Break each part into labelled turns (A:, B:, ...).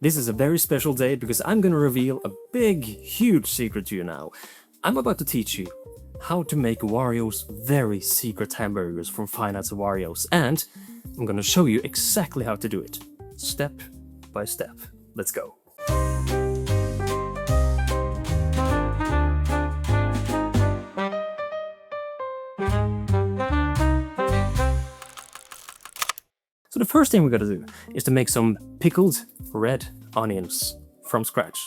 A: This is a very special day because I'm gonna reveal a big, huge secret to you now. I'm about to teach you how to make Wario's very secret hamburgers from Fine Arts Warios, and I'm gonna show you exactly how to do it, step by step. Let's go. So the first thing we're gonna do is to make some pickled red onions from scratch.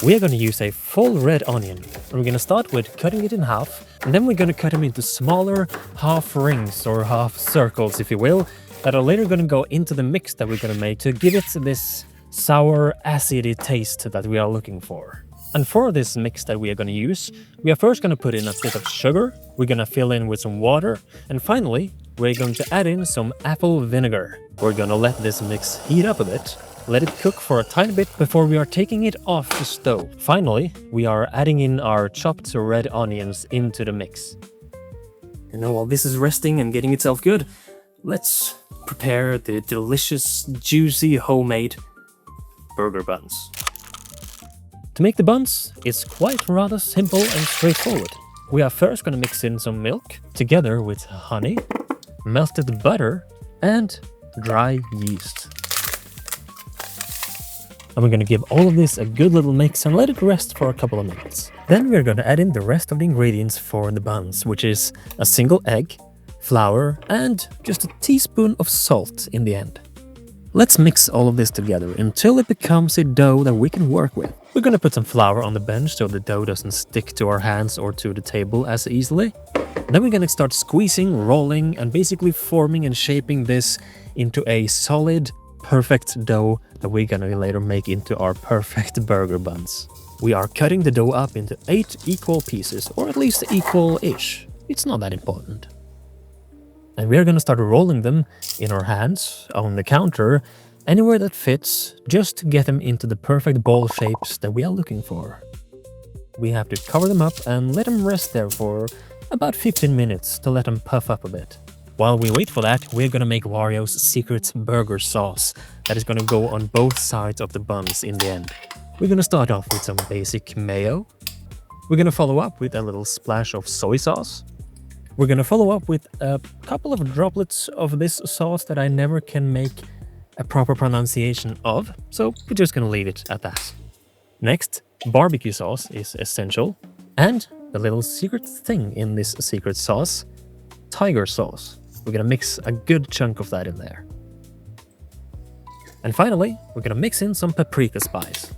A: We are gonna use a full red onion, and we're gonna start with cutting it in half, and then we're gonna cut them into smaller half rings or half circles, if you will, that are later gonna go into the mix that we're gonna make to give it this sour, acidy taste that we are looking for. And for this mix that we are gonna use, we are first gonna put in a bit of sugar, we're gonna fill in with some water, and finally, we're going to add in some apple vinegar. We're gonna let this mix heat up a bit, let it cook for a tiny bit before we are taking it off the stove. Finally, we are adding in our chopped red onions into the mix. And now while this is resting and getting itself good, let's prepare the delicious, juicy, homemade burger buns. To make the buns, it's quite rather simple and straightforward. We are first gonna mix in some milk together with honey, melted butter, and dry yeast. And we're gonna give all of this a good little mix and let it rest for a couple of minutes. Then we're gonna add in the rest of the ingredients for the buns, which is a single egg, flour, and just a teaspoon of salt in the end. Let's mix all of this together until it becomes a dough that we can work with. We're gonna put some flour on the bench so the dough doesn't stick to our hands or to the table as easily. Then we're gonna start squeezing, rolling, and basically forming and shaping this into a solid, perfect dough that we're gonna later make into our perfect burger buns. We are cutting the dough up into 8 equal pieces, or at least equal-ish. It's not that important. And we're gonna start rolling them in our hands, on the counter, anywhere that fits, just to get them into the perfect ball shapes that we are looking for. We have to cover them up and let them rest there for about 15 minutes to let them puff up a bit. While we wait for that, we're gonna make Wario's secret burger sauce that is gonna go on both sides of the buns in the end. We're gonna start off with some basic mayo. We're gonna follow up with a little splash of soy sauce. We're gonna follow up with a couple of droplets of this sauce that I never can make a proper pronunciation of, so we're just gonna leave it at that. Next, barbecue sauce is essential, and the little secret thing in this secret sauce, tiger sauce. We're gonna mix a good chunk of that in there. And finally, we're gonna mix in some paprika spice.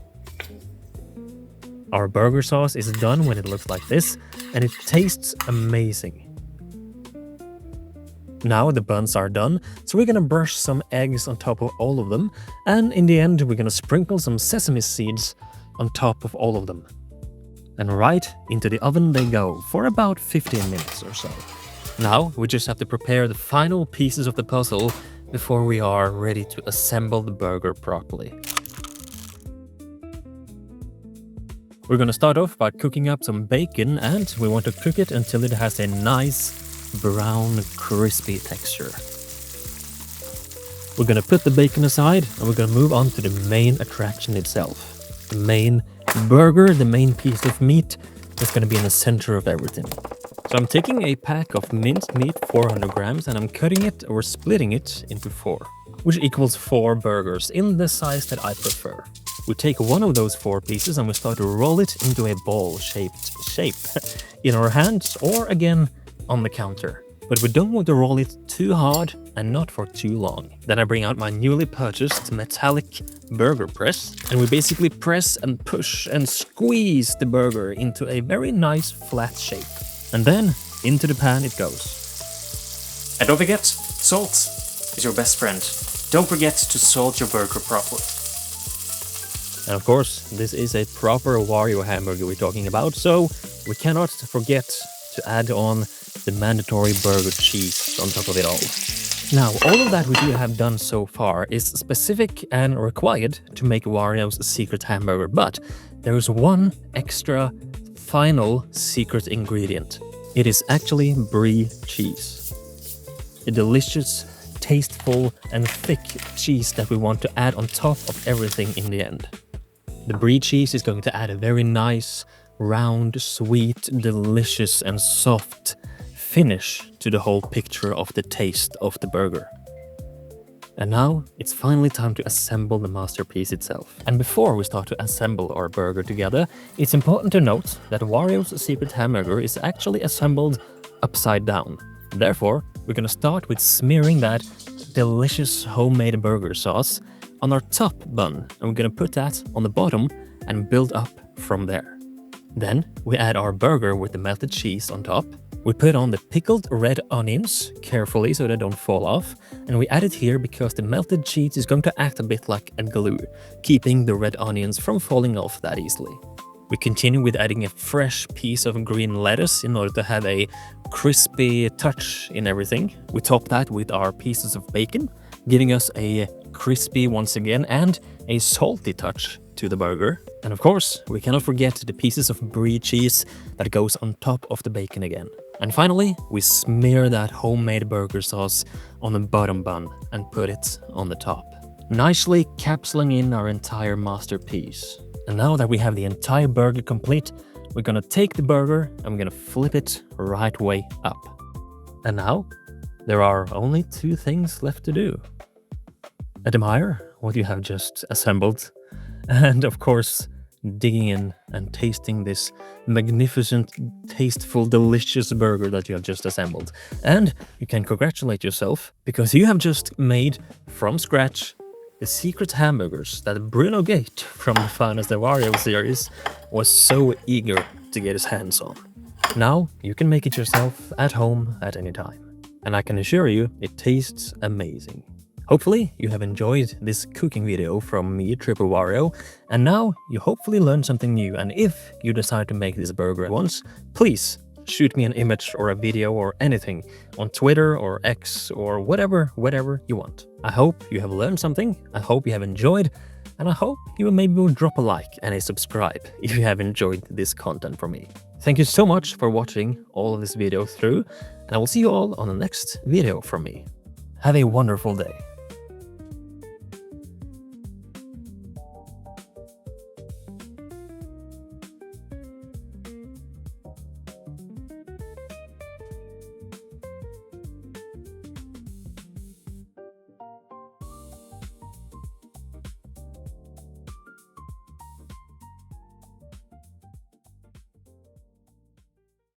A: Our burger sauce is done when it looks like this, and it tastes amazing. Now the buns are done, so we're gonna brush some eggs on top of all of them, and in the end we're gonna sprinkle some sesame seeds on top of all of them. And right into the oven they go for about 15 minutes or so. Now we just have to prepare the final pieces of the puzzle before we are ready to assemble the burger properly. We're gonna start off by cooking up some bacon, and we want to cook it until it has a nice brown, crispy texture. We're gonna put the bacon aside and we're gonna move on to the main attraction itself. The main burger, the main piece of meat that's gonna be in the center of everything. So I'm taking a pack of minced meat, 400 grams, and I'm cutting it or splitting it into 4, which equals 4 burgers in the size that I prefer. We take one of those 4 pieces and we start to roll it into a ball-shaped shape in our hands or again on the counter. But we don't want to roll it too hard and not for too long. Then I bring out my newly purchased metallic burger press, and we basically press and push and squeeze the burger into a very nice flat shape. And then into the pan it goes. And don't forget, salt is your best friend. Don't forget to salt your burger properly. And of course, this is a proper Wario hamburger we're talking about, so we cannot forget to add on the mandatory burger cheese on top of it all. Now, all of that we do have done so far is specific and required to make Wario's secret hamburger, but there is one extra final secret ingredient. It is actually brie cheese. A delicious, tasteful and thick cheese that we want to add on top of everything in the end. The brie cheese is going to add a very nice, round, sweet, delicious and soft finish to the whole picture of the taste of the burger. And now it's finally time to assemble the masterpiece itself. And before we start to assemble our burger together, it's important to note that Wario's secret hamburger is actually assembled upside down. Therefore, we're gonna start with smearing that delicious homemade burger sauce on our top bun, and we're gonna put that on the bottom and build up from there. Then we add our burger with the melted cheese on top. We put on the pickled red onions carefully so they don't fall off, and we add it here because the melted cheese is going to act a bit like a glue, keeping the red onions from falling off that easily. We continue with adding a fresh piece of green lettuce in order to have a crispy touch in everything. We top that with our pieces of bacon, giving us a crispy once again and a salty touch to the burger. And of course, we cannot forget the pieces of brie cheese that goes on top of the bacon again. And finally, we smear that homemade burger sauce on the bottom bun and put it on the top, nicely capsuling in our entire masterpiece. And now that we have the entire burger complete, we're gonna take the burger and we're gonna flip it right way up. And now, there are only two things left to do. Admire what you have just assembled, and of course, digging in and tasting this magnificent, tasteful, delicious burger that you have just assembled. And you can congratulate yourself because you have just made from scratch the secret hamburgers that Bruno Gate from the Finest Wario series was so eager to get his hands on. Now you can make it yourself at home at any time, and I can assure you it tastes amazing. Hopefully you have enjoyed this cooking video from me, Triple Wario, and now you hopefully learned something new. And if you decide to make this burger at once, please shoot me an image or a video or anything on Twitter or X or whatever you want. I hope you have learned something, I hope you have enjoyed, and I hope you maybe will drop a like and a subscribe if you have enjoyed this content from me. Thank you so much for watching all of this video through, and I will see you all on the next video from me. Have a wonderful day.